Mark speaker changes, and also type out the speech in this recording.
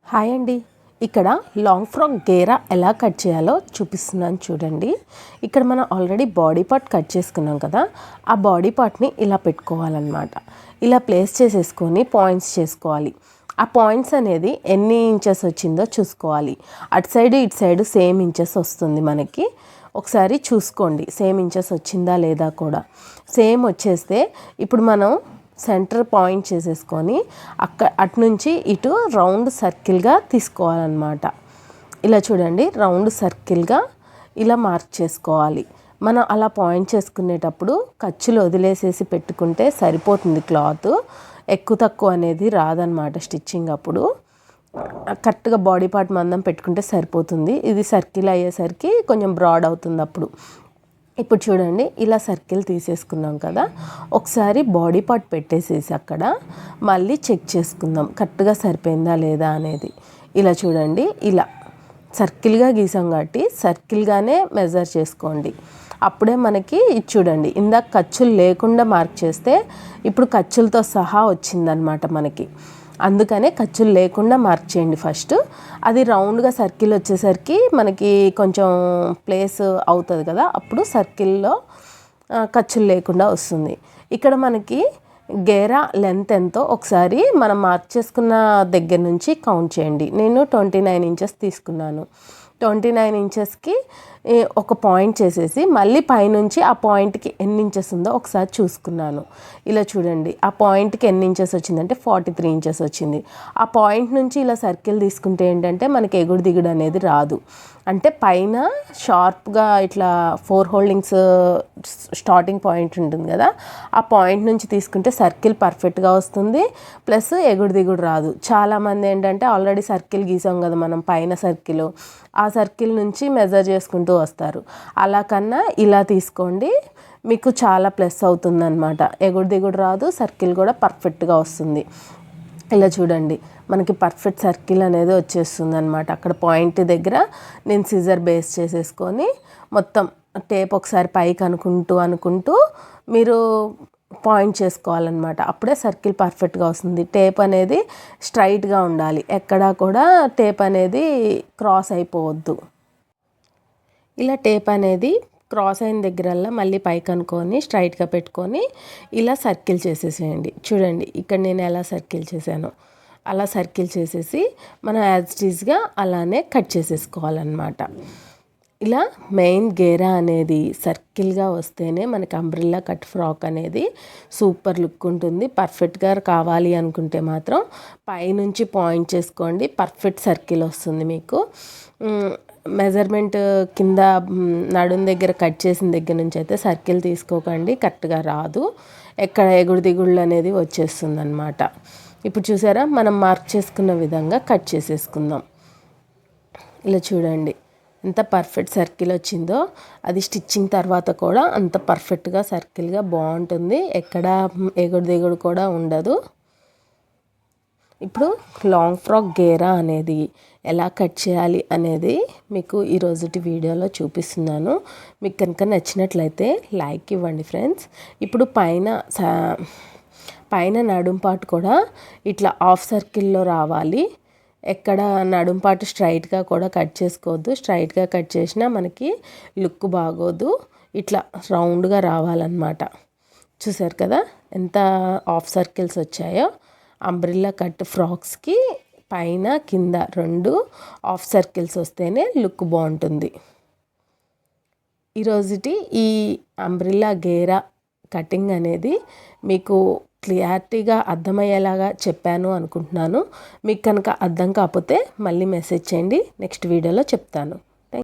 Speaker 1: Hi అండి. ఇక్కడ long frock గేరా ఎలా కట్ చేయాలో చూపిస్తున్నాను చూడండి. ఇక్కడ మనం ఆల్రెడీ బాడీ పార్ట్ కట్ చేసుకున్నాం కదా, ఆ బాడీ పార్ట్ని ఇలా పెట్టుకోవాలన్నమాట. ఇలా ప్లేస్ చేసేసుకొని పాయింట్స్ చేసుకోవాలి. ఆ పాయింట్స్ అనేది ఎన్ని ఇంచెస్ వచ్చిందో చూసుకోవాలి. అటు సైడ్ ఇటు సైడ్ సేమ్ ఇంచెస్ వస్తుంది మనకి. ఒకసారి చూసుకోండి సేమ్ ఇంచెస్ వచ్చిందా లేదా కూడా. సేమ్ వచ్చేస్తే ఇప్పుడు మనం సెంటర్ పాయింట్ చేసేసుకొని అటు నుంచి ఇటు రౌండ్ సర్కిల్గా తీసుకోవాలన్నమాట. ఇలా చూడండి, రౌండ్ సర్కిల్గా ఇలా మార్క్ చేసుకోవాలి. మనం అలా పాయింట్ చేసుకునేటప్పుడు ఖర్చులు వదిలేసేసి పెట్టుకుంటే సరిపోతుంది. క్లాత్ ఎక్కువ తక్కువ అనేది రాదనమాట స్టిచ్చింగ్ అప్పుడు. కరెక్ట్గా బాడీ పార్ట్ మందం పెట్టుకుంటే సరిపోతుంది. ఇది సర్కిల్ అయ్యేసరికి కొంచెం బ్రాడ్ అవుతుంది అప్పుడు. ఇప్పుడు చూడండి, ఇలా సర్కిల్ తీసేసుకున్నాం కదా, ఒకసారి బాడీ పార్ట్ పెట్టేసేసి అక్కడ మళ్ళీ చెక్ చేసుకుందాం కరెక్ట్గా సరిపోయిందా లేదా అనేది. ఇలా చూడండి, ఇలా సర్కిల్గా గీసాం కాబట్టి సర్కిల్గానే మెజర్ చేసుకోండి. అప్పుడే మనకి ఇది చూడండి, ఇందాక ఖర్చులు లేకుండా మార్క్ చేస్తే ఇప్పుడు ఖర్చులతో సహా వచ్చిందనమాట మనకి. అందుకనే ఖర్చులు లేకుండా మార్క్ చేయండి ఫస్ట్. అది రౌండ్గా సర్కిల్ వచ్చేసరికి మనకి కొంచెం ప్లేస్ అవుతుంది కదా, అప్పుడు సర్కిల్లో ఖర్చులు లేకుండా వస్తుంది. ఇక్కడ మనకి గేరా లెంత్ ఎంతో ఒకసారి మనం మార్క్ చేసుకున్న దగ్గర నుంచి కౌంట్ చేయండి. నేను 29 ఇంచెస్ తీసుకున్నాను. 29 ఇంచెస్కి ఒక పాయింట్ చేసేసి మళ్ళీ పైనుంచి ఆ పాయింట్కి ఎన్ని ఇంచెస్ ఉందో ఒకసారి చూసుకున్నాను. ఇలా చూడండి, ఆ పాయింట్కి ఎన్ని ఇంచెస్ వచ్చిందంటే 43 ఇంచెస్ వచ్చింది. ఆ పాయింట్ నుంచి ఇలా సర్కిల్ తీసుకుంటే ఏంటంటే మనకి ఎగుడు దిగుడు అనేది రాదు. అంటే పైన షార్ప్గా ఇట్లా 4 హోల్డింగ్స్ స్టార్టింగ్ పాయింట్ ఉంటుంది కదా, ఆ పాయింట్ నుంచి తీసుకుంటే సర్కిల్ పర్ఫెక్ట్గా వస్తుంది. ప్లస్ ఎగుడు దిగుడు రాదు. చాలామంది ఏంటంటే ఆల్రెడీ సర్కిల్ గీసాం కదా మనం పైన సర్కిల్, ఆ సర్కిల్ నుంచి మెజర్ చేసుకుంటూ వస్తారు. అలా కన్నా ఇలా తీసుకోండి, మీకు చాలా ప్లస్ అవుతుందన్నమాట. ఎగుడు దిగుడు రాదు, సర్కిల్ కూడా పర్ఫెక్ట్గా వస్తుంది. ఇలా చూడండి, మనకి పర్ఫెక్ట్ సర్కిల్ అనేది వచ్చేస్తుంది అనమాట. అక్కడ పాయింట్ దగ్గర నేను సిజర్ బేస్ చేసేసుకొని మొత్తం టేప్ ఒకసారి పైకి అనుకుంటూ మీరు పాయింట్ చేసుకోవాలన్నమాట. అప్పుడే సర్కిల్ పర్ఫెక్ట్గా వస్తుంది. టేప్ అనేది స్ట్రైట్గా ఉండాలి, ఎక్కడా కూడా టేప్ అనేది క్రాస్ అయిపోవద్దు. ఇలా టేప్ అనేది క్రాస్ అయిన దగ్గరల్లా మళ్ళీ పైకి అనుకొని స్ట్రైట్గా పెట్టుకొని ఇలా సర్కిల్ చేసేసేయండి. చూడండి, ఇక్కడ నేను ఎలా సర్కిల్ చేశానో అలా సర్కిల్ చేసేసి మనం యాజ్ ఇట్ ఈజ్గా అలానే కట్ చేసేసుకోవాలన్నమాట. ఇలా మెయిన్ గేరా అనేది సర్కిల్గా వస్తేనే మనకి అంబ్రెల్లా కట్ ఫ్రాక్ అనేది సూపర్ లుక్ ఉంటుంది. పర్ఫెక్ట్గా కావాలి అనుకుంటే మాత్రం పైనుంచి పాయింట్ చేసుకోండి, పర్ఫెక్ట్ సర్కిల్ వస్తుంది మీకు. మెజర్మెంట్ కింద నడుం దగ్గర కట్ చేసిన దగ్గర నుంచి అయితే సర్కిల్ తీసుకోకండి, కరెక్ట్గా రాదు. ఎక్కడ ఎగుడు దిగుళ్ళు అనేది వచ్చేస్తుంది అనమాట. ఇప్పుడు చూసారా, మనం మార్క్ చేసుకున్న విధంగా కట్ చేసేసుకుందాం. ఇలా చూడండి ఎంత పర్ఫెక్ట్ సర్కిల్ వచ్చిందో. అది స్టిచ్చింగ్ తర్వాత కూడా అంత పర్ఫెక్ట్గా సర్కిల్గా బాగుంటుంది, ఎక్కడ ఎగుడు దిగుడు కూడా ఉండదు. ఇప్పుడు లాంగ్ ఫ్రాక్ గేరా అనేది ఎలా కట్ చేయాలి అనేది మీకు ఈరోజుటి వీడియోలో చూపిస్తున్నాను. మీకు కనుక నచ్చినట్లయితే లైక్ ఇవ్వండి ఫ్రెండ్స్. ఇప్పుడు పైన నడుం పార్ట్ కూడా ఇట్లా హాఫ్ సర్కిల్లో రావాలి. ఎక్కడ నడుం పార్ట్ స్ట్రైట్గా కూడా కట్ చేసుకోవద్దు. స్ట్రైట్గా కట్ చేసినా మనకి లుక్ బాగోదు. ఇట్లా రౌండ్గా రావాలన్నమాట. చూసారు కదా ఎంత హాఫ్ సర్కిల్స్ వచ్చాయో. అంబ్రెల్లా కట్ ఫ్రాక్స్కి పైన కింద 2 హాఫ్ సర్కిల్స్ వస్తేనే లుక్ బాగుంటుంది. ఈరోజుటి ఈ అంబ్రెల్లా గేరా కటింగ్ అనేది మీకు క్లియారిటీగా అర్థమయ్యేలాగా చెప్పాను అనుకుంటున్నాను. మీకు కనుక అర్థం కాకపోతే మళ్ళీ మెసేజ్ చేయండి, నెక్స్ట్ వీడియోలో చెప్తాను.